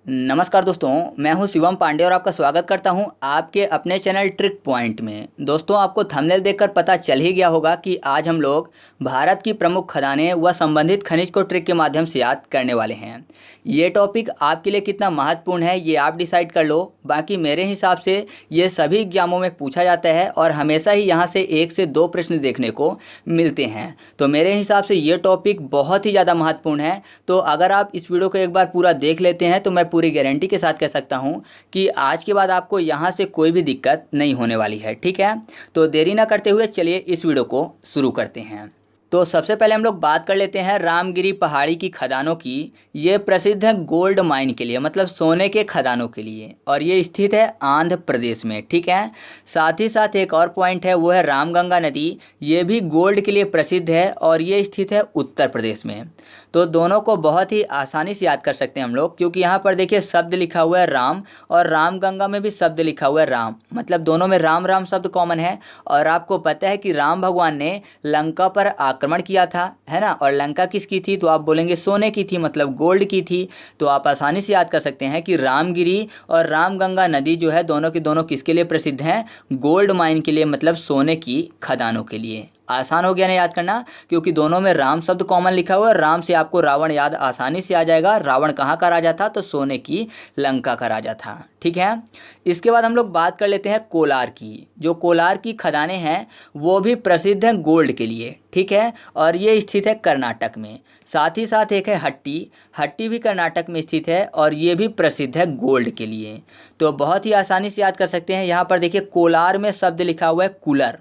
नमस्कार दोस्तों, मैं हूं शिवम पांडे और आपका स्वागत करता हूं आपके अपने चैनल ट्रिक पॉइंट में। दोस्तों, आपको थंबनेल देखकर पता चल ही गया होगा कि आज हम लोग भारत की प्रमुख खदानें व संबंधित खनिज को ट्रिक के माध्यम से याद करने वाले हैं। ये टॉपिक आपके लिए कितना महत्वपूर्ण है ये आप डिसाइड कर लो। बाकी मेरे हिसाब से ये सभी एग्जामों में पूछा जाता है और हमेशा ही यहाँ से 1 से 2 प्रश्न देखने को मिलते हैं। तो मेरे हिसाब से ये टॉपिक बहुत ही ज़्यादा महत्वपूर्ण है। तो अगर आप इस वीडियो को एक बार पूरा देख लेते हैं तो मैं पूरी गारंटी के साथ कह सकता हूं कि आज के बाद आपको यहां से कोई भी दिक्कत नहीं होने वाली है। ठीक है, तो देरी ना करते हुए चलिए इस वीडियो को शुरू करते हैं। तो सबसे पहले हम लोग बात कर लेते हैं रामगिरी पहाड़ी की खदानों की। ये प्रसिद्ध है गोल्ड माइन के लिए, मतलब सोने के खदानों के लिए, और ये स्थित है आंध्र प्रदेश में। ठीक है, साथ ही साथ एक और पॉइंट है, वो है रामगंगा नदी। ये भी गोल्ड के लिए प्रसिद्ध है और ये स्थित है उत्तर प्रदेश में। तो दोनों को बहुत ही आसानी से याद कर सकते हैं हम लोग, क्योंकि यहाँ पर देखिए शब्द लिखा हुआ है राम और रामगंगा में भी शब्द लिखा हुआ है राम, मतलब दोनों में राम राम शब्द कॉमन है। और आपको पता है कि राम भगवान ने लंका पर आक्रमण किया था, है ना, और लंका किसकी थी तो आप बोलेंगे सोने की थी, मतलब गोल्ड की थी। तो आप आसानी से याद कर सकते हैं कि रामगिरी और रामगंगा नदी जो है दोनों की दोनों किसके लिए प्रसिद्ध हैं? गोल्ड माइन के लिए, मतलब सोने की खदानों के लिए। आसान हो गया ना याद करना, क्योंकि दोनों में राम शब्द कॉमन लिखा हुआ है। राम से आपको रावण याद आसानी से आ जाएगा। रावण कहाँ का राजा था? तो सोने की लंका का राजा था। ठीक है, इसके बाद हम लोग बात कर लेते हैं कोलार की। जो कोलार की खदानें हैं वो भी प्रसिद्ध हैं गोल्ड के लिए। ठीक है, और ये स्थित है कर्नाटक में। साथ ही साथ एक है हट्टी। हट्टी भी कर्नाटक में स्थित है और ये भी प्रसिद्ध है गोल्ड के लिए। तो बहुत ही आसानी से याद कर सकते हैं। यहाँ पर देखिए कोलार में शब्द लिखा हुआ है कूलर।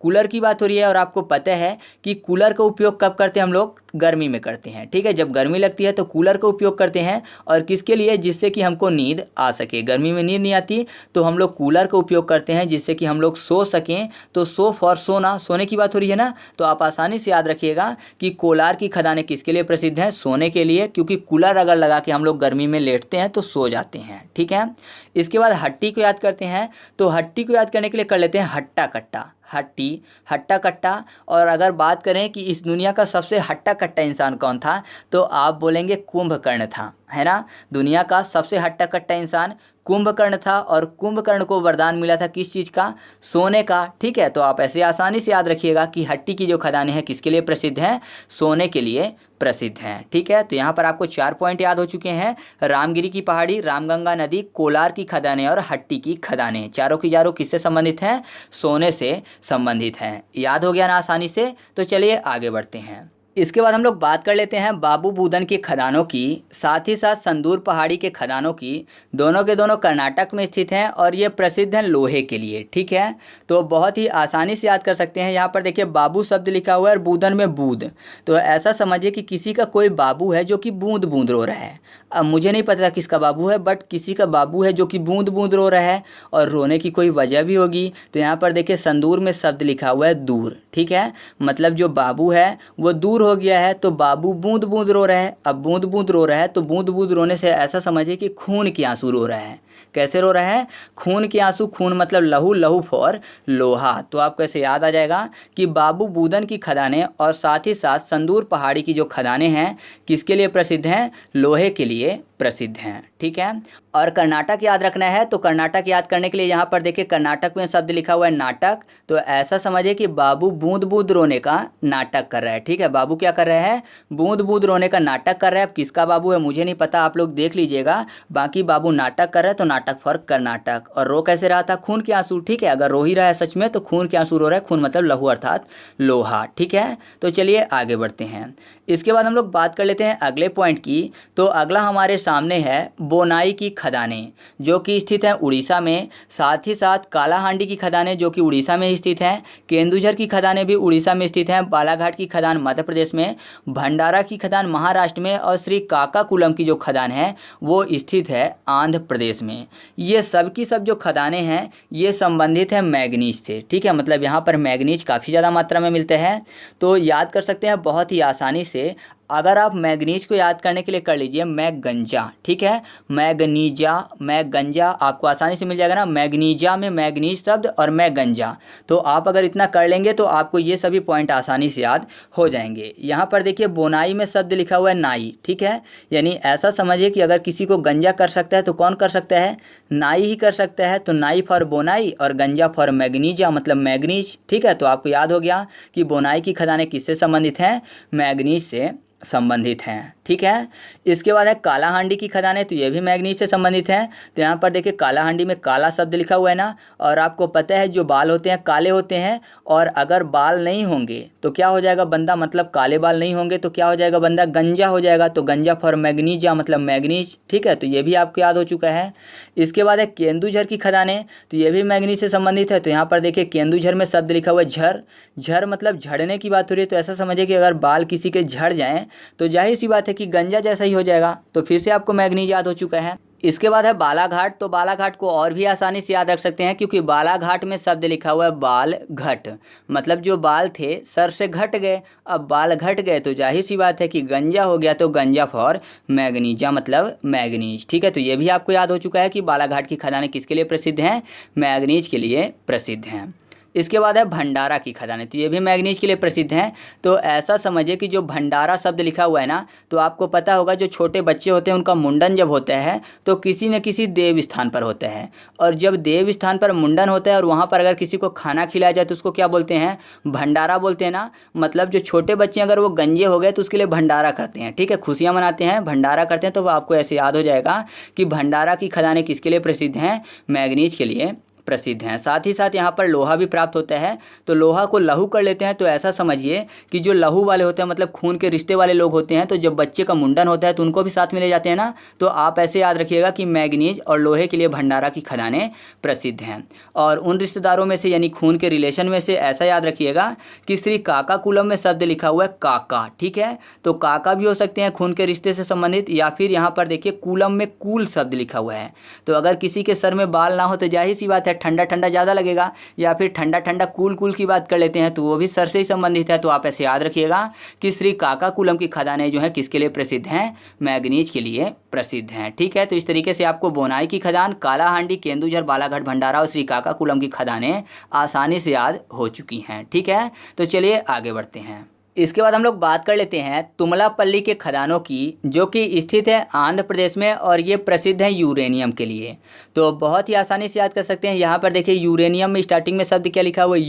कूलर की बात हो रही है और आपको पता है कि कूलर का उपयोग कब करते हैं हम लोग? गर्मी में करते हैं। ठीक है, जब गर्मी लगती है तो कूलर का उपयोग करते हैं। और किसके लिए? जिससे कि हमको नींद आ सके। गर्मी में नींद नहीं आती तो हम लोग कूलर का उपयोग करते हैं जिससे कि हम लोग सो सकें। तो सो फॉर सोना, सोने की बात हो रही है ना, तो आप आसानी से याद रखिएगा कि कोलार की खदानें किसके लिए प्रसिद्ध हैं? सोने के लिए, क्योंकि कूलर अगर लगा के हम लोग गर्मी में लेटते हैं तो सो जाते हैं। ठीक है, इसके बाद हट्टी को याद करते हैं। तो हट्टी को याद करने के लिए कर लेते हैं हट्टा कट्टा। हट्टी, हट्टा कट्टा। और अगर बात करें कि इस दुनिया का सबसे हट्टा कट्टा इंसान कौन था तो आप बोलेंगे कुंभकर्ण था, है ना। दुनिया का सबसे हट्टा कट्टा इंसान कुंभकर्ण था और कुंभकर्ण को वरदान मिला था किस चीज़ का? सोने का। ठीक है, तो आप ऐसे आसानी से याद रखिएगा कि हट्टी की जो खदानें हैं किसके लिए प्रसिद्ध हैं? सोने के लिए प्रसिद्ध हैं। ठीक है, तो यहाँ पर आपको 4 पॉइंट याद हो चुके हैं। रामगिरी की पहाड़ी, रामगंगा नदी, कोलार की खदानें और हट्टी की खदानें। चारों की चारों किससे संबंधित हैं? सोने से संबंधित हैं। याद हो गया ना आसानी से? तो चलिए आगे बढ़ते हैं। इसके बाद हम लोग बात कर लेते हैं बाबू बूदन की खदानों की, साथ ही साथ संदूर पहाड़ी के खदानों की। दोनों के दोनों कर्नाटक में स्थित हैं और ये प्रसिद्ध हैं लोहे के लिए। ठीक है, तो बहुत ही आसानी से याद कर सकते हैं। यहाँ पर देखिए बाबू शब्द लिखा हुआ है और बूदन में बूंद। तो ऐसा समझिए कि किसी का कोई बाबू है जो कि बूंद बूंद रो रहा है। अब मुझे नहीं पता किसका बाबू है, बट किसी का बाबू है जो कि बूंद बूंद रो रहा है और रोने की कोई वजह भी होगी। तो यहाँ पर देखिए संदूर में शब्द लिखा हुआ है दूर। ठीक है, मतलब जो बाबू है वो दूर हो गया है तो बाबू बूंद बूंद रो रहा है। अब बूंद बूंद रो रहा है तो बूंद बूंद रोने से ऐसा समझिए कि खून के आंसू रो रहा है। कैसे रो रहा है? खून के आंसू। खून मतलब लहू, लहू फॉर लोहा। तो आपको ऐसे याद आ जाएगा कि बाबू बूदन की खदानें और साथ ही साथ संदूर पहाड़ी की जो खदानें हैं किसके लिए प्रसिद्ध हैं? लोहे के लिए प्रसिद्ध हैं। ठीक है, और कर्नाटक याद रखना है। तो कर्नाटक याद करने के लिए यहाँ पर देखिए कर्नाटक में शब्द लिखा हुआ है नाटक। तो ऐसा समझिए कि बाबू बूंद बूंद रोने का नाटक कर रहा है। ठीक है, बाबू क्या कर रहा है? बूंद बूंद रोने का नाटक कर रहा है। अब किसका बाबू है मुझे नहीं पता, आप लोग देख लीजिएगा। बाकी बाबू नाटक कर रहा है तो नाटक फॉर कर्नाटक। और रो कैसे रहा था? खून के आंसू। ठीक है, अगर रो ही रहा है सच में तो खून के आंसू रो रहा है। खून मतलब लहू अर्थात लोहा। ठीक है, तो चलिए आगे बढ़ते हैं। इसके बाद हम लोग बात कर लेते हैं अगले पॉइंट की। तो अगला हमारे सामने है बोनाई की खदानें जो कि स्थित हैं उड़ीसा में। साथ ही साथ कालाहांडी की खदानें जो कि उड़ीसा में स्थित हैं। केंदुझर की खदानें भी उड़ीसा में स्थित हैं। बालाघाट की खदान मध्य प्रदेश में। भंडारा की खदान महाराष्ट्र में। और श्री काकाकुलम की जो खदान है वो स्थित है आंध्र प्रदेश में। ये सब की सब जो खदानें हैं ये संबंधित है मैग्नीज से। ठीक है, मतलब यहाँ पर मैग्नीज काफ़ी ज़्यादा मात्रा में मिलते हैं। तो याद कर सकते हैं बहुत ही आसानी से। अगर आप मैग्नीज को याद करने के लिए कर लीजिए मैगंजा, ठीक है, मैग्नीजा, मैगंजा आपको आसानी से मिल जाएगा ना, मैग्नीजा में मैग्नीज शब्द और मैगंजा। तो आप अगर इतना कर लेंगे तो आपको ये सभी पॉइंट आसानी से याद हो जाएंगे। यहाँ पर देखिए बोनाई में शब्द लिखा हुआ है नाई, ठीक है, यानी ऐसा समझिए कि अगर किसी को गंजा कर सकता है तो कौन कर सकता है, नाई ही कर सकता है। तो नाई फॉर बोनाई और गंजा फॉर मैग्नीजा मतलब मैग्नीज, ठीक है। तो आपको याद हो गया कि बोनाई की खदानें किससे संबंधित हैं, मैग्नीज से संबंधित हैं, ठीक है। इसके बाद है कालाहांडी की खदानें, तो ये भी मैग्नीज से संबंधित हैं। तो यहाँ पर देखिए कालाहांडी में काला शब्द लिखा हुआ है ना, और आपको पता है जो बाल होते हैं काले होते हैं, और अगर बाल नहीं होंगे तो क्या हो जाएगा बंदा, मतलब काले बाल नहीं होंगे तो क्या हो जाएगा बंदा, गंजा हो जाएगा। तो गंजा फॉर मैग्नीजा मतलब मैग्नीज, ठीक है। तो ये भी आपको याद हो चुका है। इसके बाद है केंदुझर की खदानें, तो ये भी मैग्नीज से संबंधित है। तो यहाँ पर देखिए केंदुझर में शब्द लिखा हुआ है झर, झर मतलब झड़ने की बात हो रही है। तो ऐसा समझिए कि अगर बाल किसी के झड़ जाएं तो जाहिर सी बात है कि गंजा जैसा ही हो जाएगा। तो फिर से आपको मैग्नीज याद हो चुका है। इसके बाद है बालाघाट, तो बालाघाट को और भी आसानी से याद रख सकते हैं क्योंकि बालाघाट में शब्द लिखा हुआ है बाल घट, मतलब जो बाल थे सर से घट गए, अब बाल घट गए तो जाहिर सी बात है कि गंजा हो गया। तो गंजा फॉर मैग्नीजा मतलब मैग्नीज, ठीक है। तो ये भी आपको याद हो चुका है कि बालाघाट की खदानें किसके लिए प्रसिद्ध हैं, मैग्नीज के लिए प्रसिद्ध हैं। इसके बाद है भंडारा की खदानें, तो ये भी मैग्नीज के लिए प्रसिद्ध हैं। तो ऐसा समझिए कि जो भंडारा शब्द लिखा हुआ है ना, तो आपको पता होगा जो छोटे बच्चे होते हैं उनका मुंडन जब होता है तो किसी न किसी देव स्थान पर होता है, और जब देव स्थान पर मुंडन होता है और वहाँ पर अगर किसी को खाना खिलाया जाए तो उसको क्या बोलते हैं, भंडारा बोलते हैं ना। मतलब जो छोटे बच्चे अगर वो गंजे हो गए तो उसके लिए भंडारा करते हैं, ठीक है, खुशियाँ मनाते हैं, भंडारा करते हैं। तो आपको ऐसे याद हो जाएगा कि भंडारा की खदानें किसके लिए प्रसिद्ध हैं, मैग्नीज के लिए प्रसिद्ध हैं। साथ ही साथ यहाँ पर लोहा भी प्राप्त होता है, तो लोहा को लहू कर लेते हैं। तो ऐसा समझिए कि जो लहू वाले होते हैं मतलब खून के रिश्ते वाले लोग होते हैं, तो जब बच्चे का मुंडन होता है तो उनको भी साथ में ले जाते हैं ना। तो आप ऐसे याद रखिएगा कि मैग्नीज और लोहे के लिए भंडारा की खदानें प्रसिद्ध हैं। और उन रिश्तेदारों में से यानी खून के रिलेशन में से ऐसा याद रखिएगा कि श्री काका कुलम में शब्द लिखा हुआ है काका, ठीक है। तो काका भी हो सकते हैं खून के रिश्ते से संबंधित, या फिर यहाँ पर देखिए कुलम में कुल शब्द लिखा हुआ है। तो अगर किसी के सर में बाल ना हो तो जाहिर सी बात है ठंडा ठंडा ज़्यादा लगेगा, या फिर ठंडा ठंडा कूल कूल की बात कर लेते हैं तो वो भी सर से ही संबंधित है। तो आप ऐसे याद रखिएगा कि श्री काका कुलम की खदानें जो है किसके लिए प्रसिद्ध हैं, मैग्नीज के लिए प्रसिद्ध हैं, ठीक है। तो इस तरीके से आपको बोनाई की खदान, कालाहांडी, केंदुझर, बालाघाट, भंडारा और श्री काका कुलम की खदानें आसानी से याद हो चुकी हैं, ठीक है। तो चलिए आगे बढ़ते हैं। इसके बाद हम लोग बात कर लेते हैं तुमलापल्ली के खदानों की, जो कि स्थित है आंध्र प्रदेश में, और ये प्रसिद्ध है यूरेनियम के लिए। तो बहुत ही आसानी से याद कर सकते हैं। यहाँ पर देखिए यूरेनियम में स्टार्टिंग में शब्द क्या लिखा हुआ है,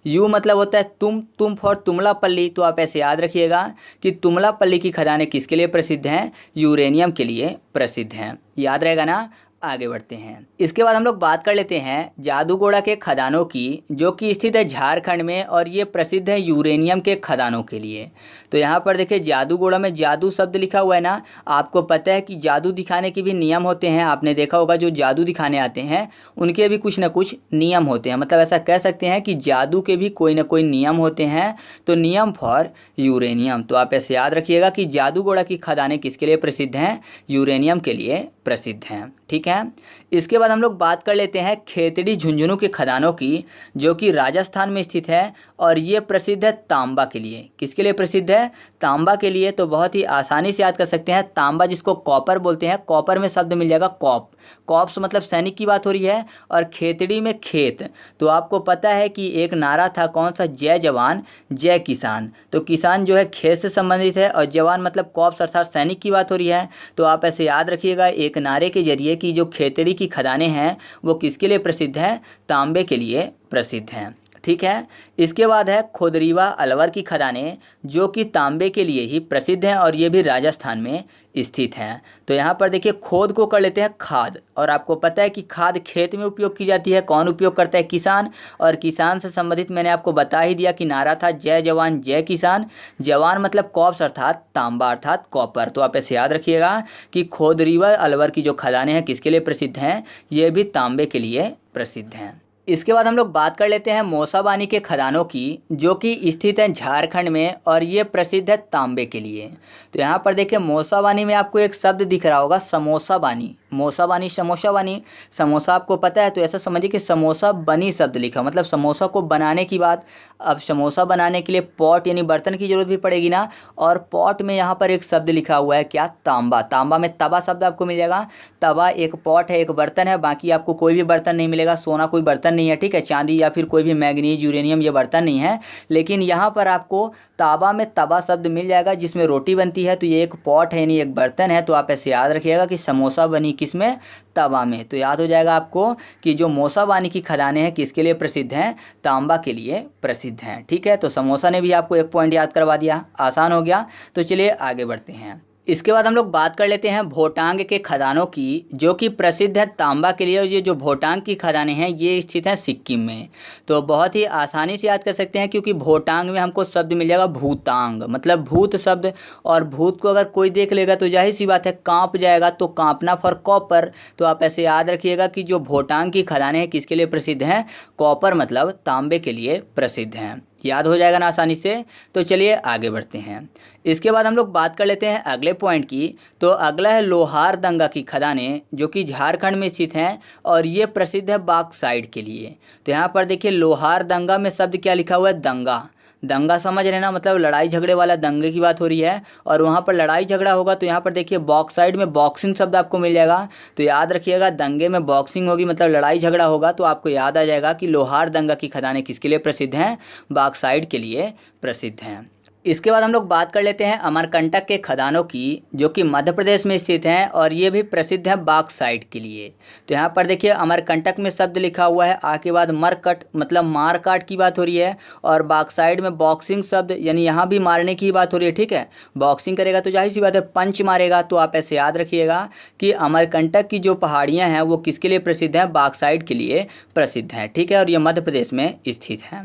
यू मतलब होता है तुम फॉर तुमलापल्ली। तो आप ऐसे याद रखिएगा कि तुमलापल्ली की खदानें किसके लिए प्रसिद्ध हैं, यूरेनियम के लिए प्रसिद्ध हैं, याद रहेगा ना। आगे बढ़ते हैं। इसके बाद हम लोग बात कर लेते हैं जादूगोड़ा के खदानों की, जो कि स्थित है झारखंड में, और ये प्रसिद्ध है यूरेनियम के खदानों के लिए। तो यहाँ पर देखिए जादूगोड़ा में जादू शब्द लिखा हुआ है ना, आपको पता है कि जादू दिखाने के भी नियम होते हैं। आपने देखा होगा जो जादू दिखाने आते हैं उनके भी कुछ ना कुछ नियम होते हैं, मतलब ऐसा कह सकते हैं कि जादू के भी कोई ना कोई नियम होते हैं। तो नियम फॉर यूरेनियम। तो आप ऐसे याद रखिएगा कि जादूगोड़ा की खदानें किसके लिए प्रसिद्ध हैं, यूरेनियम के लिए प्रसिद्ध हैं, ठीक है। इसके बाद हम लोग बात कर लेते हैं खेतड़ी झुंझुनू के खदानों की, जो कि राजस्थान में स्थित है, और ये प्रसिद्ध है तांबा के लिए। किसके लिए प्रसिद्ध है, तांबा के लिए। तो बहुत ही आसानी से याद कर सकते हैं, तांबा जिसको कॉपर बोलते हैं, कॉपर में शब्द मिल जाएगा कॉप, कॉप्स मतलब सैनिक की बात हो रही है, और खेतड़ी में खेत। तो आपको पता है कि एक नारा था कौन सा, जय जवान जय किसान। तो किसान जो है खेत से संबंधित है, और जवान मतलब कॉप्स अर्थात सैनिक की बात हो रही है। तो आप ऐसे याद रखिएगा एक नारे के जरिए कि जो खेतड़ी की खदानें हैं वो किसके लिए प्रसिद्ध हैं, तांबे के लिए प्रसिद्ध हैं, ठीक है। इसके बाद है खोदरीवा अलवर की खदानें, जो कि तांबे के लिए ही प्रसिद्ध हैं, और ये भी राजस्थान में स्थित हैं। तो यहाँ पर देखिए खोद को कर लेते हैं खाद, और आपको पता है कि खाद खेत में उपयोग की जाती है, कौन उपयोग करता है, किसान। और किसान से संबंधित मैंने आपको बता ही दिया कि नारा था जय जवान जय किसान। जवान मतलब कॉप्स अर्थात तांबा अर्थात कॉपर। तो आप ऐसे याद रखिएगा कि खोदरीवा अलवर की जो खदानें हैं किसके लिए प्रसिद्ध हैं, ये भी तांबे के लिए प्रसिद्ध हैं। इसके बाद हम लोग बात कर लेते हैं मौसाबानी के खदानों की, जो कि स्थित है झारखंड में और ये प्रसिद्ध है तांबे के लिए। तो यहाँ पर देखिए मौसाबानी में आपको एक शब्द दिख रहा होगा समोसा बानी। मौसाबानी समोसा बानी, समोसा आपको पता है तो ऐसा समझिए कि समोसा बनी शब्द लिखा, मतलब समोसा को बनाने की बात। अब समोसा बनाने के लिए पॉट यानी बर्तन की जरूरत भी पड़ेगी ना, और पॉट में यहाँ पर एक शब्द लिखा हुआ है क्या, तांबा। तांबा में तवा शब्द आपको मिल जाएगा। तवा एक पॉट है, एक बर्तन है, बाकी आपको कोई भी बर्तन नहीं मिलेगा। सोना कोई बर्तन नहीं है, ठीक है, चांदी या फिर कोई भी मैग्नीज यूरेनियम ये बर्तन नहीं है। लेकिन यहाँ पर आपको तावा में तवा शब्द मिल जाएगा जिसमें रोटी बनती है। तो ये एक पॉट है यानी एक बर्तन है। तो आप ऐसे याद रखिएगा कि समोसा बनी किसमें, तवा में। तो याद हो जाएगा आपको कि जो मौसाबानी की खदानें हैं किसके लिए प्रसिद्ध हैं, तांबा के लिए प्रसिद्ध हैं। ठीक है, तो समोसा ने भी आपको एक पॉइंट याद करवा दिया, आसान हो गया। तो चलिए आगे बढ़ते हैं। इसके बाद हम लोग बात कर लेते हैं भोटांग के खदानों की, जो कि प्रसिद्ध है तांबा के लिए। और ये जो भोटांग की खदानें हैं ये स्थित हैं सिक्किम में। तो बहुत ही आसानी से याद कर सकते हैं, क्योंकि भोटांग में हमको शब्द मिल जाएगा भूतांग, मतलब भूत शब्द। और भूत को अगर कोई देख लेगा तो जाहिर सी बात है कांप जाएगा, तो कांपना फॉर कॉपर। तो आप ऐसे याद रखिएगा कि जो भोटांग की खदानें हैं किसके लिए प्रसिद्ध हैं, कॉपर मतलब तांबे के लिए प्रसिद्ध हैं। याद हो जाएगा ना आसानी से। तो चलिए आगे बढ़ते हैं। इसके बाद हम लोग बात कर लेते हैं अगले पॉइंट की। तो अगला है लोहार दंगा की खदानें, जो कि झारखंड में स्थित हैं और ये प्रसिद्ध है बॉक्साइट के लिए। तो यहाँ पर देखिए लोहार दंगा में शब्द क्या लिखा हुआ है, दंगा। दंगा समझ रहे ना, मतलब लड़ाई झगड़े वाला दंगे की बात हो रही है। और वहाँ पर लड़ाई झगड़ा होगा तो यहाँ पर देखिए बॉक्साइड में बॉक्सिंग शब्द आपको मिल जाएगा। तो याद रखिएगा दंगे में बॉक्सिंग होगी, मतलब लड़ाई झगड़ा होगा, तो आपको याद आ जाएगा कि लोहार दंगा की खदानें किसके लिए प्रसिद्ध हैं, बॉक्साइड के लिए प्रसिद्ध हैं। इसके बाद हम लोग बात कर लेते हैं अमरकंटक के खदानों की, जो कि मध्य प्रदेश में स्थित हैं और ये भी प्रसिद्ध है बॉक्साइट के लिए। तो यहाँ पर देखिए अमरकंटक में शब्द लिखा हुआ है आ के बाद मरकट, मतलब मार काट की बात हो रही है। और बॉक्साइट में बॉक्सिंग शब्द, यानी यहाँ भी मारने की बात हो रही है। ठीक है, बॉक्सिंग करेगा तो जाहिर सी बात है पंच मारेगा। तो आप ऐसे याद रखिएगा कि अमरकंटक की जो पहाड़ियाँ हैं वो किसके लिए प्रसिद्ध हैं, बॉक्साइट के लिए प्रसिद्ध हैं। ठीक है, और ये मध्य प्रदेश में स्थित है।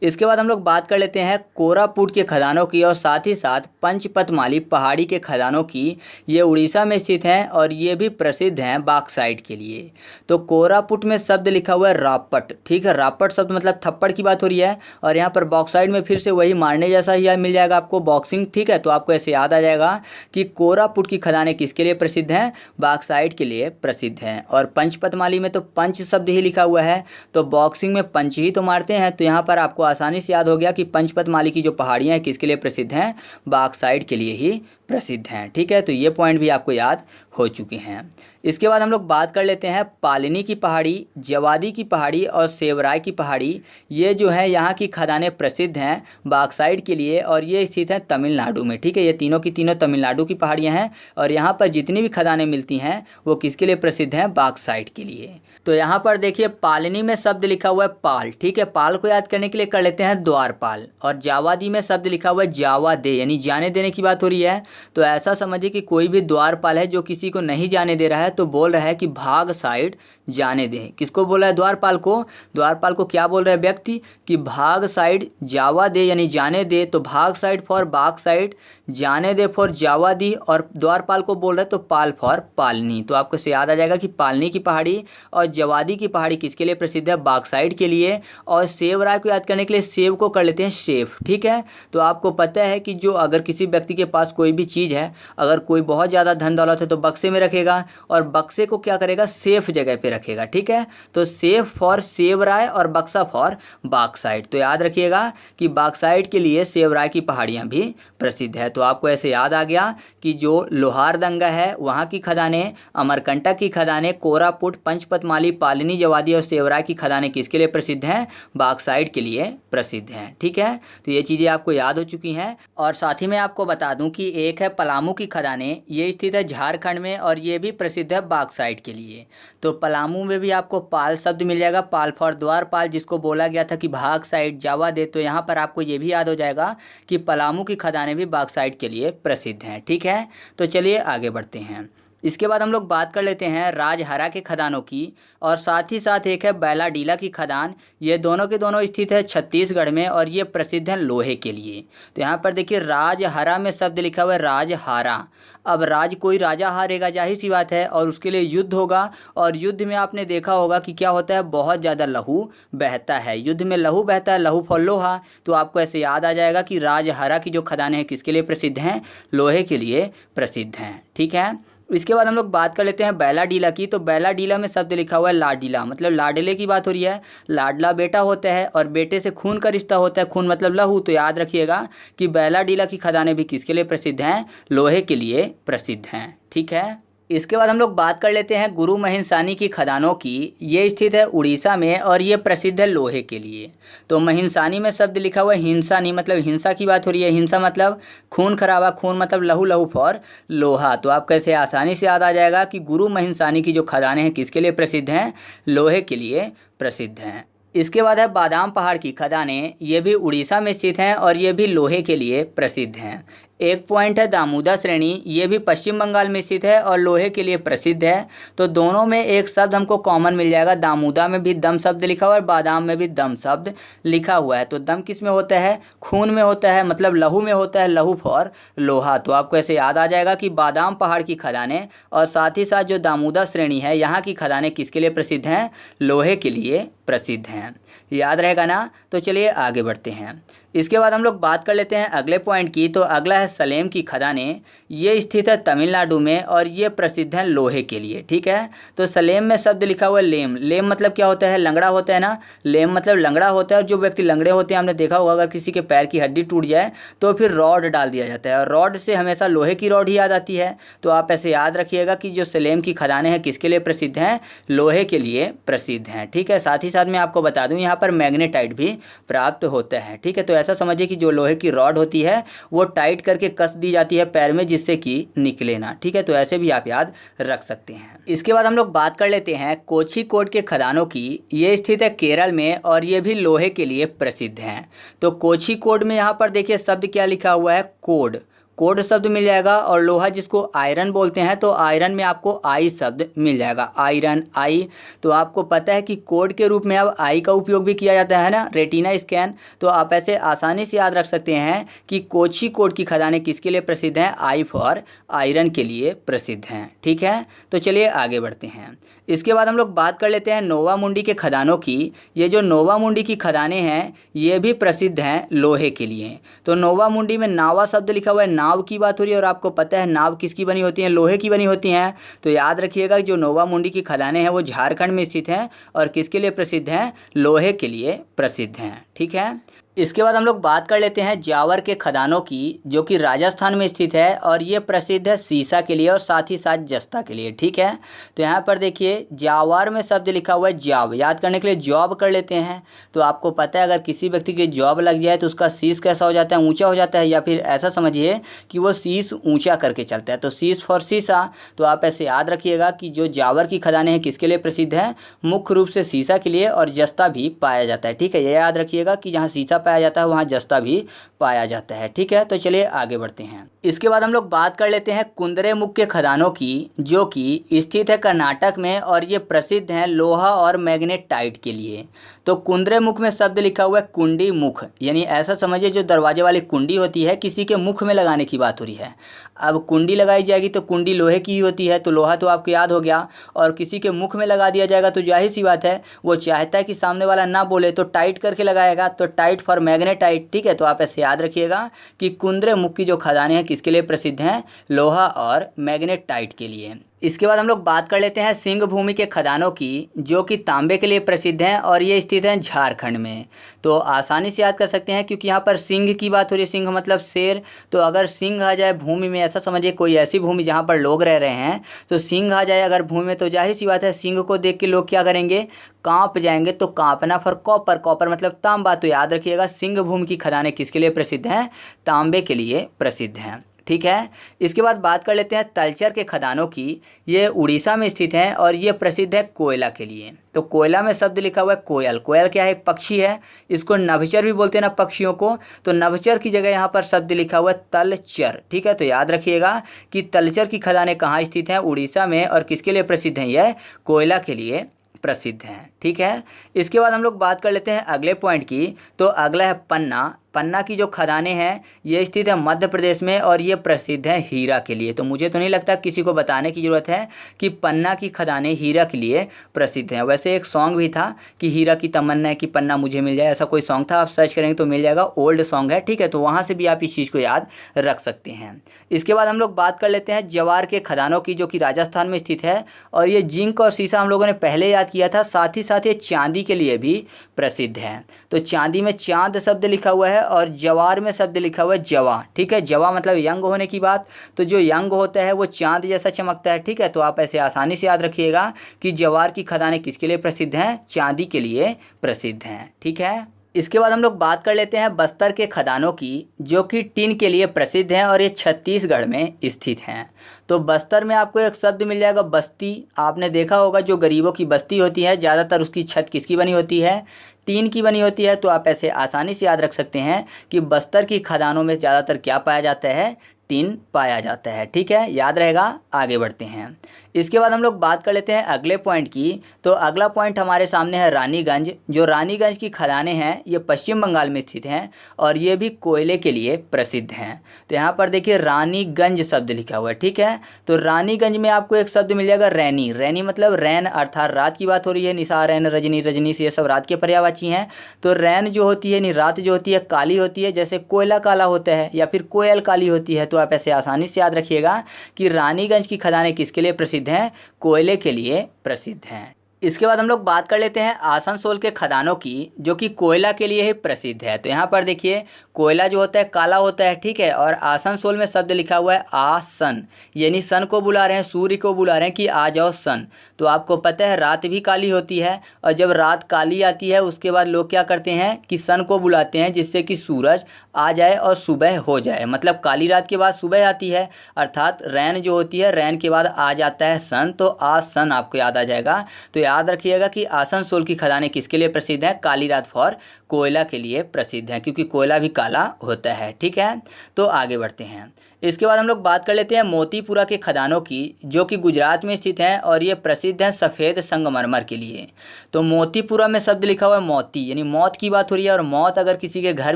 इसके बाद हम लोग बात कर लेते हैं कोरापुट के खदानों की और साथ ही साथ पंचपतमाली पहाड़ी के खदानों की। ये उड़ीसा में स्थित हैं और ये भी प्रसिद्ध हैं बॉक्साइट के लिए। तो कोरापुट में शब्द लिखा हुआ है रापट। ठीक है, रापट शब्द मतलब थप्पड़ की बात हो रही है। और यहाँ पर बॉक्साइट में फिर से वही मारने जैसा ही मिल जाएगा आपको, बॉक्सिंग। ठीक है, तो आपको ऐसे याद आ जाएगा कि कोरापुट की खदानें किसके लिए प्रसिद्ध हैं, बॉक्साइट के लिए प्रसिद्ध हैं। और पंचपतमाली में तो पंच शब्द ही लिखा हुआ है, तो बॉक्सिंग में पंच ही तो मारते हैं। तो यहाँ पर आपको आसानी से याद हो गया कि पंचपतमाली की जो पहाड़ियाँ हैं किसके लिए प्रसिद्ध हैं, बॉक्साइट के लिए ही प्रसिद्ध हैं। ठीक है, तो ये पॉइंट भी आपको याद हो चुके हैं। इसके बाद हम लोग बात कर लेते हैं पालिनी की पहाड़ी, जवादी की पहाड़ी और सेवराय की पहाड़ी। ये जो है यहाँ की खदानें प्रसिद्ध हैं बॉक्साइट के लिए और ये स्थित हैं तमिलनाडु में। ठीक है, ये तीनों की तीनों तमिलनाडु की पहाड़ियाँ हैं और यहाँ पर जितनी भी खदानें मिलती हैं वो किसके लिए प्रसिद्ध हैं, बॉक्साइट के लिए। तो यहाँ पर देखिए पालिनी में शब्द लिखा हुआ है पाल। ठीक है, पाल को याद करने के लिए कर लेते हैं द्वारपाल। और जावादी में शब्द लिखा हुआ है जावा दे, यानी जाने देने की बात हो रही है। तो ऐसा समझिए कि कोई भी द्वारपाल है जो किसी को नहीं जाने दे रहा है, तो बोल रहा है कि भाग साइड जाने दें। किसको बोल रहा है, द्वारपाल को। द्वारपाल को क्या बोल रहा है व्यक्ति कि भाग साइड जावा दे, यानी जाने दे। तो भाग साइड फॉर बाग साइड, जाने दे फॉर जावा दी, और द्वारपाल को बोल रहा है तो पाल फॉर पालनी। तो आपको से याद आ जाएगा कि पालनी की पहाड़ी और जवादी की पहाड़ी किसके लिए प्रसिद्ध है, बॉक्साइट के लिए। और सेवराय को याद करने के लिए सेव को कर लेते हैं शेफ। ठीक है, तो आपको पता है कि जो अगर किसी व्यक्ति के पास कोई भी चीज़ है, अगर कोई बहुत ज़्यादा धन दौलत है तो बक्से में रखेगा और बक्से को क्या करेगा, सेफ जगह पे रखेगा। ठीक है, तो सेफ फॉर सेवराय और बक्सा फॉर बॉक्साइट। तो याद रखिएगा कि बॉक्साइट के लिए सेवराय की पहाड़ियाँ भी प्रसिद्ध है। तो आपको ऐसे याद आ गया कि जो लोहार दंगा है वहाँ की खदानें, अमरकंटक की खदानें, कोरापुट, पंचपतमाली, पालिनी, जवादी और सेवराय की खदानें किसके लिए प्रसिद्ध हैं, बॉक्साइट के लिए प्रसिद्ध हैं। ठीक है, तो ये चीज़ें आपको याद हो चुकी हैं। और साथ ही मैं आपको बता दूं कि एक है पलामू की खदानें, ये स्थित है झारखंड में और ये भी प्रसिद्ध है बॉक्साइट के लिए। तो पलामू में भी आपको पाल शब्द मिल जाएगा, पाल फॉर द्वारपाल, जिसको बोला गया था कि भाग साइड जावा दे। तो यहाँ पर आपको ये भी याद हो जाएगा कि पलामू की खदानें भी बॉक्साइट के लिए प्रसिद्ध हैं। ठीक है, तो चलिए आगे बढ़ते हैं। इसके बाद हम लोग बात कर लेते हैं राजहरा के खदानों की, और साथ ही साथ एक है बैलाडीला की खदान। ये दोनों के दोनों स्थित है छत्तीसगढ़ में, और ये प्रसिद्ध है लोहे के लिए। तो यहाँ पर देखिए राजहरा में शब्द लिखा हुआ है राजहारा। अब राज कोई राजा हारेगा, जाहिर सी बात है, और उसके लिए युद्ध होगा, और युद्ध में आपने देखा होगा कि क्या होता है, बहुत ज़्यादा लहू बहता है। युद्ध में लहू बहता है, लहू फॉर लोहा। तो आपको ऐसे याद आ जाएगा कि राजहरा की जो खदानें हैं किसके लिए प्रसिद्ध हैं, लोहे के लिए प्रसिद्ध हैं। ठीक है, इसके बाद हम लोग बात कर लेते हैं बैलाडीला की। तो बैलाडीला में शब्द लिखा हुआ है लाडीला, मतलब लाडले की बात हो रही है। लाडला बेटा होता है, और बेटे से खून का रिश्ता होता है, खून मतलब लहू। तो याद रखिएगा कि बैलाडीला की खदानें भी किसके लिए प्रसिद्ध हैं, लोहे के लिए प्रसिद्ध हैं। ठीक है, इसके बाद हम लोग बात कर लेते हैं गुरु महिंसानी की खदानों की। ये स्थित है उड़ीसा में, और ये प्रसिद्ध है लोहे के लिए। तो महिंसानी में शब्द लिखा हुआ है हिंसानी, मतलब हिंसा की बात हो रही है। हिंसा मतलब खून खराबा, खून मतलब लहू, लहू फॉर लोहा। तो आप कैसे आसानी से याद आ जाएगा कि गुरु महिंसानी की जो खदानें हैं किसके लिए प्रसिद्ध हैं, लोहे के लिए प्रसिद्ध हैं। इसके बाद है बादाम पहाड़ की खदानें। ये भी उड़ीसा में स्थित हैं, और ये भी लोहे के लिए प्रसिद्ध हैं। एक पॉइंट है दामोदा श्रेणी, ये भी पश्चिम बंगाल में स्थित है और लोहे के लिए प्रसिद्ध है। तो दोनों में एक शब्द हमको कॉमन मिल जाएगा। दामोदा में भी दम शब्द लिखा हुआ है, और बादाम में भी दम शब्द लिखा हुआ है। तो दम किस में होता है, खून में होता है, मतलब लहू में होता है, लहू फॉर लोहा। तो आपको ऐसे याद आ जाएगा कि बादाम पहाड़ की खदानें और साथ ही साथ जो दामोदा श्रेणी है यहाँ की खदानें किसके लिए प्रसिद्ध हैं, लोहे के लिए प्रसिद्ध हैं। याद रहेगा ना। तो चलिए आगे बढ़ते हैं। इसके बाद हम लोग बात कर लेते हैं अगले पॉइंट की। तो अगला है सलेम की खदानें। ये स्थित है तमिलनाडु में, और ये प्रसिद्ध है लोहे के लिए। ठीक है, तो सलेम में शब्द लिखा हुआ है लेम। लेम मतलब क्या होता है, लंगड़ा होता है ना। लेम मतलब लंगड़ा होता है, और जो व्यक्ति लंगड़े होते हैं, हमने देखा होगा अगर किसी के पैर की हड्डी टूट जाए तो फिर रॉड डाल दिया जाता है, और रॉड से हमेशा लोहे की रॉड ही याद आती है। तो आप ऐसे याद रखिएगा कि जो सलेम की खदानें हैं किसके लिए प्रसिद्ध हैं, लोहे के लिए प्रसिद्ध हैं। ठीक है, साथ ही साथ मैं आपको बता दूं यहाँ पर मैग्नेटाइट भी प्राप्त होता है। ठीक है, तो ऐसा समझिए कि जो लोहे की रॉड होती है वो टाइट करके कस दी जाती है पैर में, जिससे कि निकले ना। ठीक है, तो ऐसे भी आप याद रख सकते हैं। इसके बाद हम लोग बात कर लेते हैं कोझिकोड के खदानों की। ये स्थित है केरल में, और ये भी लोहे के लिए प्रसिद्ध हैं। तो कोझिकोड में यहाँ पर देखिए शब्द क्या लिखा हुआ है, कोड। कोड शब्द मिल जाएगा, और लोहा जिसको आयरन बोलते हैं, तो आयरन में आपको आई शब्द मिल जाएगा, आयरन, आई। तो आपको पता है कि कोड के रूप में अब आई का उपयोग भी किया जाता है ना, रेटिना स्कैन। तो आप ऐसे आसानी से याद रख सकते हैं कि कोझिकोड की खदानें किसके लिए प्रसिद्ध हैं, आई फॉर आयरन के लिए प्रसिद्ध हैं। ठीक है, तो चलिए आगे बढ़ते हैं। इसके बाद हम लोग बात कर लेते हैं नोवा मुंडी के खदानों की। ये जो नोवा मुंडी की खदानें हैं ये भी प्रसिद्ध हैं लोहे के लिए। तो नोवा मुंडी में नावा शब्द लिखा हुआ है, नाव की बात हो रही है, और आपको पता है नाव किसकी बनी होती है, लोहे की बनी होती हैं। तो याद रखिएगा जो नोवा मुंडी की खदानें हैं वो झारखंड में स्थित हैं, और किसके लिए प्रसिद्ध हैं, लोहे के लिए प्रसिद्ध हैं। ठीक है, इसके बाद हम लोग बात कर लेते हैं जावर के खदानों की, जो कि राजस्थान में स्थित है, और ये प्रसिद्ध है सीसा के लिए और साथ ही साथ जस्ता के लिए। ठीक है, तो यहाँ पर देखिए जावर में शब्द लिखा हुआ है जॉब। याद करने के लिए जॉब कर लेते हैं। तो आपको पता है अगर किसी व्यक्ति की जॉब लग जाए तो उसका शीश कैसा हो जाता है, ऊंचा हो जाता है, या फिर ऐसा समझिए कि वो शीश ऊंचा करके चलता है। तो शीश फॉर शीशा। तो आप ऐसे याद रखिएगा कि जो जावर की खदानें हैं किसके लिए प्रसिद्ध हैं, मुख्य रूप से शीशा के लिए, और जस्ता भी पाया जाता है। ठीक है, ये याद रखिएगा कि जहाँ शीशा पाया जाता है वहाँ जस्ता भी पाया जाता है। ठीक है, तो चलिए आगे बढ़ते हैं। इसके बाद हम लोग बात कर लेते हैं कुंदरेमुख के खदानों की, जो कि स्थित है कर्नाटक में, और ये प्रसिद्ध हैं लोहा और मैग्नेटाइट के लिए। तो कुंदरेमुख में शब्द लिखा हुआ है कुंडी मुख, यानी ऐसा समझिए जो दरवाजे वाली कुंडी होती है किसी के मुख में लगाने की बात हो रही है। अब कुंडी लगाई जाएगी तो कुंडी लोहे की ही होती है, तो लोहा तो आपको याद हो गया, और किसी के मुख में लगा दिया जाएगा तो जाहिर सी बात है वो चाहता है कि सामने वाला ना बोले, तो टाइट करके लगाएगा, तो टाइट फॉर मैग्नेटाइट। ठीक है, तो आप ऐसे याद रखिएगा कि कुंदरेमुख की जो खदानें हैं किसके लिए प्रसिद्ध हैं, लोहा और मैग्नेटाइट के लिए। इसके बाद हम लोग बात कर लेते हैं सिंह भूमि के खदानों की, जो कि तांबे के लिए प्रसिद्ध हैं, और ये स्थित हैं झारखंड में। तो आसानी से याद कर सकते हैं क्योंकि यहाँ पर सिंह की बात हो रही है, सिंह मतलब शेर। तो अगर सिंह आ जाए भूमि में, ऐसा समझिए कोई ऐसी भूमि जहाँ पर लोग रह रहे हैं, तो सिंह आ जाए अगर भूमि में, तो जाहिर सी बात है सिंह को देख के लोग क्या करेंगे, कांप जाएंगे। तो कांपना फॉर कॉपर, कॉपर मतलब तांबा। तो याद रखिएगा सिंह भूमि की खदानें किसके लिए प्रसिद्ध हैं, तांबे के लिए प्रसिद्ध हैं। ठीक है। इसके बाद बात कर लेते हैं तलचर के खदानों की। ये उड़ीसा में स्थित हैं और ये प्रसिद्ध है कोयला के लिए। तो कोयला में शब्द लिखा हुआ है कोयल। कोयल क्या है? एक पक्षी है। इसको नभचर भी बोलते हैं ना पक्षियों को। तो नभचर की जगह यहाँ पर शब्द लिखा हुआ है तलचर। ठीक है, तो याद रखिएगा कि तलचर की खदानें कहाँ स्थित हैं? उड़ीसा में। और किसके लिए प्रसिद्ध हैं? यह कोयला के लिए प्रसिद्ध हैं। ठीक है। इसके बाद हम लोग बात कर लेते हैं अगले पॉइंट की। तो अगला है पन्ना। पन्ना की जो खदानें हैं ये स्थित है मध्य प्रदेश में और ये प्रसिद्ध है हीरा के लिए। तो मुझे तो नहीं लगता किसी को बताने की ज़रूरत है कि पन्ना की खदानें हीरा के लिए प्रसिद्ध हैं। वैसे एक सॉन्ग भी था कि हीरा की तमन्ना है कि पन्ना मुझे मिल जाए, ऐसा कोई सॉन्ग था। आप सर्च करेंगे तो मिल जाएगा, ओल्ड सॉन्ग है। ठीक है, तो वहाँ से भी आप इस चीज़ को याद रख सकते हैं। इसके बाद हम लोग बात कर लेते हैं जवार के खदानों की, जो कि राजस्थान में स्थित है। और ये जिंक और सीसा हम लोगों ने पहले याद किया था। साथ ही साथ ये चांदी के लिए भी प्रसिद्ध है। तो चांदी में चांद शब्द लिखा हुआ है और जवार में शब्द लिखा हुआ है जवा। ठीक है, जवा मतलब यंग होने की बात। तो जो यंग होता है वो चांद जैसा चमकता है। ठीक है, तो आप ऐसे आसानी से याद रखिएगा कि जवार की खदानें किसके लिए प्रसिद्ध हैं? चांदी के लिए प्रसिद्ध हैं। ठीक है। इसके बाद हम लोग बात कर लेते हैं बस्तर के खदानों की, जो कि टिन के लिए प्रसिद्ध हैं और ये छत्तीसगढ़ में स्थित हैं। तो बस्तर में आपको एक शब्द मिल जाएगा बस्ती। आपने देखा होगा जो गरीबों की बस्ती होती है ज़्यादातर उसकी छत किसकी बनी होती है? टीन की बनी होती है। तो आप ऐसे आसानी से याद रख सकते हैं कि बस्तर की खदानों में ज़्यादातर क्या पाया जाता है? टिन पाया जाता है। ठीक है, याद रहेगा। आगे बढ़ते हैं। इसके बाद हम लोग बात कर लेते हैं अगले पॉइंट की। तो अगला पॉइंट हमारे सामने है रानीगंज। जो रानीगंज की खदानें हैं ये पश्चिम बंगाल में स्थित हैं और ये भी कोयले के लिए प्रसिद्ध हैं। तो यहाँ पर देखिए रानीगंज शब्द लिखा हुआ है। ठीक है, तो रानीगंज में आपको एक शब्द मिल जाएगा रैनी। रैनी मतलब रैन अर्थात रात की बात हो रही है। निशा, रैन, रजनी, रजनीश ये सब रात के पर्यायवाची हैं। तो रैन जो होती है रात जो होती है काली होती है, जैसे कोयला काला होता है या फिर कोयल काली होती है। तो आप ऐसे आसानी से याद रखिएगा कि रानीगंज की खदानें किसके लिए प्रसिद्ध हैं? कोयले के लिए प्रसिद्ध हैं। इसके बाद हम लोग बात कर लेते हैं आसनसोल के खदानों की, जो कि कोयला के लिए ही प्रसिद्ध है। तो यहाँ पर देखिए कोयला जो होता है काला होता है। ठीक है, और आसनसोल में शब्द लिखा हुआ है आसन, यानी सन को बुला रहे हैं, सूर्य को बुला रहे हैं कि आ जाओ सन। तो आपको पता है रात भी काली होती है और जब रात काली आती है उसके बाद लोग क्या करते हैं कि सन को बुलाते हैं जिससे कि सूरज आ जाए और सुबह हो जाए। मतलब काली रात के बाद सुबह आती है, अर्थात रैन जो होती है रैन के बाद आ जाता है सन। तो आज सन आपको याद आ जाएगा। तो याद रखिएगा कि आसनसोल की खदानें किसके लिए प्रसिद्ध हैं? काली रात फॉर कोयला के लिए प्रसिद्ध है, क्योंकि कोयला भी काला होता है। ठीक है, तो आगे बढ़ते हैं। इसके बाद हम लोग बात कर लेते हैं मोतीपुरा के खदानों की, जो कि गुजरात में स्थित हैं और ये प्रसिद्ध हैं सफ़ेद संगमरमर के लिए। तो मोतीपुरा में शब्द लिखा हुआ है मोती, यानी मौत की बात हो रही है। और मौत अगर किसी के घर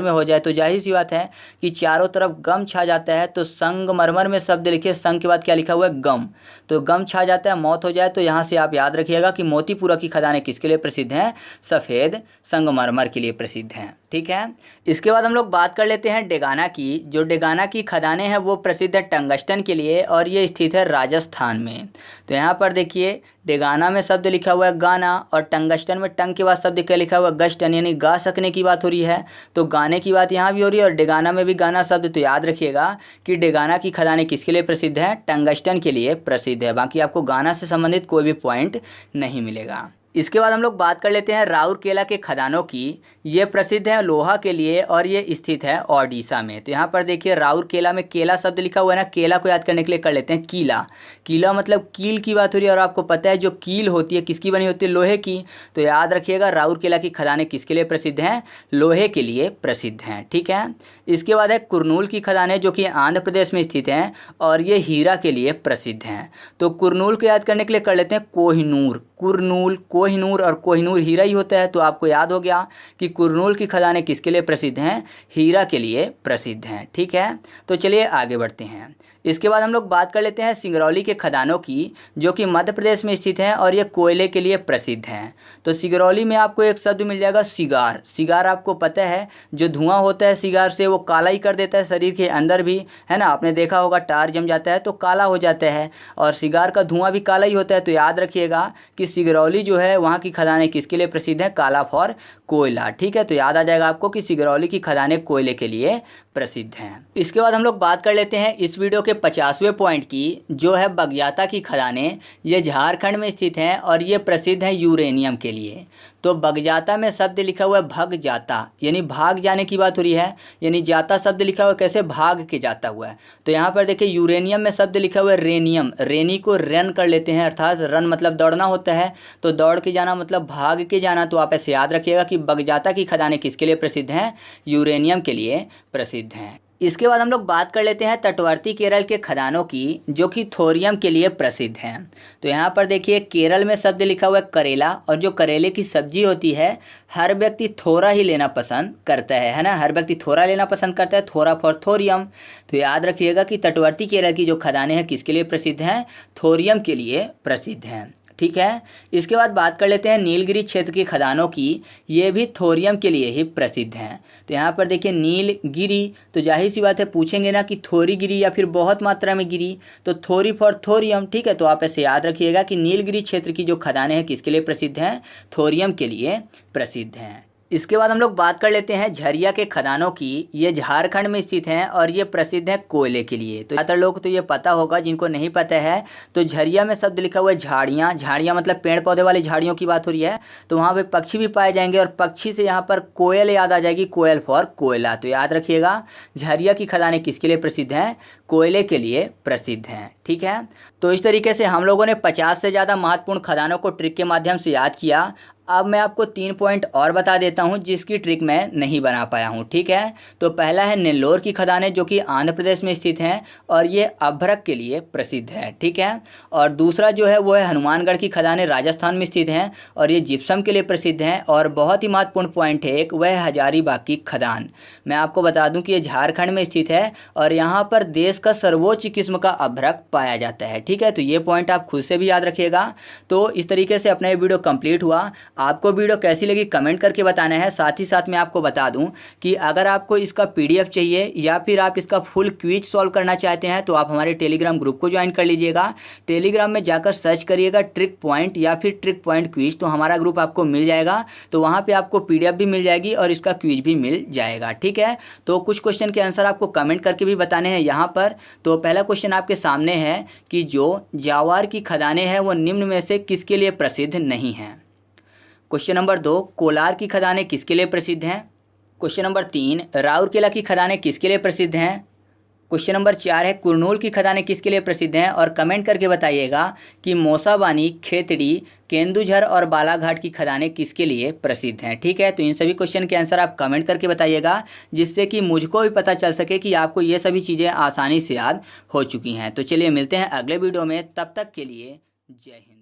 में हो जाए तो जाहिर सी बात है कि चारों तरफ गम छा जाता है। तो संगमरमर में शब्द लिखिए, संग के बाद क्या लिखा हुआ है? गम। तो गम छा जाता है, मौत हो जाए। तो यहाँ से आप याद रखिएगा कि मोतीपुरा की खदानें किसके लिए प्रसिद्ध हैं? सफ़ेद संगमरमर के लिए प्रसिद्ध हैं। ठीक है। इसके बाद हम लोग बात कर लेते हैं डेगाना की। जो डेगाना की खदानें हैं वो प्रसिद्ध है टंगस्टन के लिए और ये स्थित है राजस्थान में। तो यहाँ पर देखिए डेगाना में शब्द लिखा हुआ है गाना और टंगस्टन में टंग के बाद शब्द क्या लिखा हुआ है? गस्टन, यानी गा सकने की बात हो रही है। तो गाने की बात यहाँ भी हो रही है और डेगाना में भी गाना शब्द। तो याद रखिएगा कि डेगाना की खदानें किसके लिए प्रसिद्ध है? टंगस्टन के लिए प्रसिद्ध है। बाकी आपको गाना से संबंधित कोई भी पॉइंट नहीं मिलेगा। इसके बाद हम लोग बात कर लेते हैं राउरकेला के खदानों की। ये प्रसिद्ध है लोहा के लिए और ये स्थित है ओडिशा में। तो यहाँ पर देखिए राउरकेला में केला शब्द लिखा हुआ है ना, केला को याद करने के लिए कर लेते हैं कीला। कीला मतलब कील की बात हो रही है और आपको पता है जो कील होती है किसकी बनी होती है? लोहे की। तो याद रखिएगा राउरकेला की खदानें किसके लिए प्रसिद्ध हैं? लोहे के लिए प्रसिद्ध हैं। ठीक है। इसके बाद है कुरनूल की खदानें, जो कि आंध्र प्रदेश में स्थित हैं और ये हीरा के लिए प्रसिद्ध हैं। तो कुरनूल को याद करने के लिए कर लेते हैं कोहिनूर। कुरनूल, कोहिनूर और कोहिनूर हीरा ही होता है। तो आपको याद हो गया कि कुरनूल की खदानें किसके लिए प्रसिद्ध हैं? हीरा के लिए प्रसिद्ध हैं। ठीक है, तो चलिए आगे बढ़ते हैं। इसके बाद हम लोग बात कर लेते हैं सिंगरौली के खदानों की, जो कि मध्य प्रदेश में स्थित हैं और ये कोयले के लिए प्रसिद्ध हैं। तो सिंगरौली में आपको एक शब्द मिल जाएगा सिगार। सिगार आपको पता है जो धुआं होता है सिगार से वो काला ही कर देता है शरीर के अंदर भी, है ना। आपने देखा होगा टार जम जाता है तो काला हो जाता है और सिगार का धुआं भी काला ही होता है। तो याद रखिएगा कि सिंगरौली जो है वहाँ की खदानें किसके लिए प्रसिद्ध है? काला फॉर कोयला। ठीक है, तो याद आ जाएगा आपको कि सिंगरौली की खदानें कोयले के लिए प्रसिद्ध हैं। इसके बाद हम लोग बात कर लेते हैं इस वीडियो के के 50वें पॉइंट की जो है बगजाता की खदानें, ये झारखंड में स्थित हैं और ये प्रसिद्ध हैं यूरेनियम के लिए। तो बगजाता में शब्द लिखा हुआ है भग जाता, यानी भाग जाने की बात हो रही है, यानी जाता शब्द लिखा हुआ कैसे, भाग के जाता हुआ है। तो यहाँ पर देखिए यूरेनियम में शब्द लिखा हुआ है रेनियम, रेनी को रन कर लेते हैं, अर्थात रन मतलब दौड़ना होता है, तो दौड़ के जाना मतलब भाग के जाना। तो आप ऐसे याद रखिएगा कि बगजाता की खदानें किसके लिए प्रसिद्ध हैं, यूरेनियम के लिए प्रसिद्ध हैं। इसके बाद हम लोग बात कर लेते हैं तटवर्ती केरल के खदानों की जो कि थोरियम के लिए प्रसिद्ध हैं। तो यहाँ पर देखिए केरल में शब्द लिखा हुआ है करेला, और जो करेले की सब्जी होती है हर व्यक्ति थोड़ा ही लेना पसंद करता है ना, हर व्यक्ति थोड़ा लेना पसंद करता है, थोड़ा फॉर थोरियम। तो याद रखिएगा कि तटवर्ती केरल की जो खदानें हैं किसके लिए प्रसिद्ध हैं, थोरियम के लिए प्रसिद्ध हैं। ठीक है, इसके बाद बात कर लेते हैं नीलगिरी क्षेत्र की खदानों की, ये भी थोरियम के लिए ही प्रसिद्ध हैं। तो यहाँ पर देखिए नीलगिरी, तो जाहिर सी बात है पूछेंगे ना कि थोड़ी गिरी या फिर बहुत मात्रा में गिरी, तो थोड़ी फॉर थोरियम। ठीक है, तो आप ऐसे याद रखिएगा कि नीलगिरी क्षेत्र की जो खदानें हैं किसके लिए प्रसिद्ध हैं, थोरियम के लिए प्रसिद्ध हैं। इसके बाद हम लोग बात कर लेते हैं झरिया के खदानों की, ये झारखंड में स्थित हैं और ये प्रसिद्ध हैं कोयले के लिए। तो ज़्यादातर लोग तो ये पता होगा, जिनको नहीं पता है तो झरिया में शब्द लिखा हुआ है झाड़ियाँ, झाड़ियाँ मतलब पेड़ पौधे वाली झाड़ियों की बात हो रही है। तो वहाँ पे पक्षी भी पाए जाएंगे और पक्षी से यहाँ पर कोयल याद आ जाएगी, कोयल फॉर कोयला। तो याद रखिएगा झरिया की खदानें किसके लिए प्रसिद्ध हैं, कोयले के लिए प्रसिद्ध हैं। ठीक है, तो इस तरीके से हम लोगों ने 50 से ज़्यादा महत्वपूर्ण खदानों को ट्रिक के माध्यम से याद किया। अब मैं आपको 3 पॉइंट और बता देता हूं जिसकी ट्रिक मैं नहीं बना पाया हूं। ठीक है, तो पहला है नेल्लोर की खदानें जो कि आंध्र प्रदेश में स्थित हैं और ये अभ्रक के लिए प्रसिद्ध है। ठीक है, और दूसरा जो है वो है हनुमानगढ़ की खदानें, राजस्थान में स्थित हैं और ये जिप्सम के लिए प्रसिद्ध हैं। और बहुत ही महत्वपूर्ण पॉइंट है एक, वह है हजारीबाग की खदान। मैं आपको बता दूं कि ये झारखंड में स्थित है और यहाँ पर देश का सर्वोच्च किस्म का अभ्रक पाया जाता है। ठीक है, तो ये पॉइंट आप खुद से भी याद रखिएगा। तो इस तरीके से अपना ये वीडियो कंप्लीट हुआ। आपको वीडियो कैसी लगी कमेंट करके बताना है। साथ ही साथ मैं आपको बता दूं कि अगर आपको इसका पीडीएफ चाहिए या फिर आप इसका फुल क्विज सॉल्व करना चाहते हैं तो आप हमारे टेलीग्राम ग्रुप को ज्वाइन कर लीजिएगा। टेलीग्राम में जाकर सर्च करिएगा ट्रिक पॉइंट या फिर ट्रिक पॉइंट क्विज, तो हमारा ग्रुप आपको मिल जाएगा। तो वहाँ पर आपको पीडीएफ भी मिल जाएगी और इसका क्विज भी मिल जाएगा। ठीक है, तो कुछ क्वेश्चन के आंसर आपको कमेंट करके भी बताने हैं यहाँ पर। तो पहला क्वेश्चन आपके सामने है कि जो जावार की खदानें हैं वो निम्न में से किसके लिए प्रसिद्ध नहीं हैं। क्वेश्चन नंबर 2, कोलार की खदानें किसके लिए प्रसिद्ध हैं। क्वेश्चन नंबर 3, राउरकेला की खदानें किसके लिए प्रसिद्ध हैं। क्वेश्चन नंबर 4 है कुरनूल की खदानें किसके लिए प्रसिद्ध हैं। और कमेंट करके बताइएगा कि मौसाबानी, खेतड़ी, केंदुझर और बालाघाट की खदानें किसके लिए प्रसिद्ध हैं। ठीक है, तो इन सभी क्वेश्चन के आंसर आप कमेंट करके बताइएगा जिससे कि मुझको भी पता चल सके कि आपको ये सभी चीज़ें आसानी से याद हो चुकी हैं। तो चलिए मिलते हैं अगले वीडियो में, तब तक के लिए जय हिंद।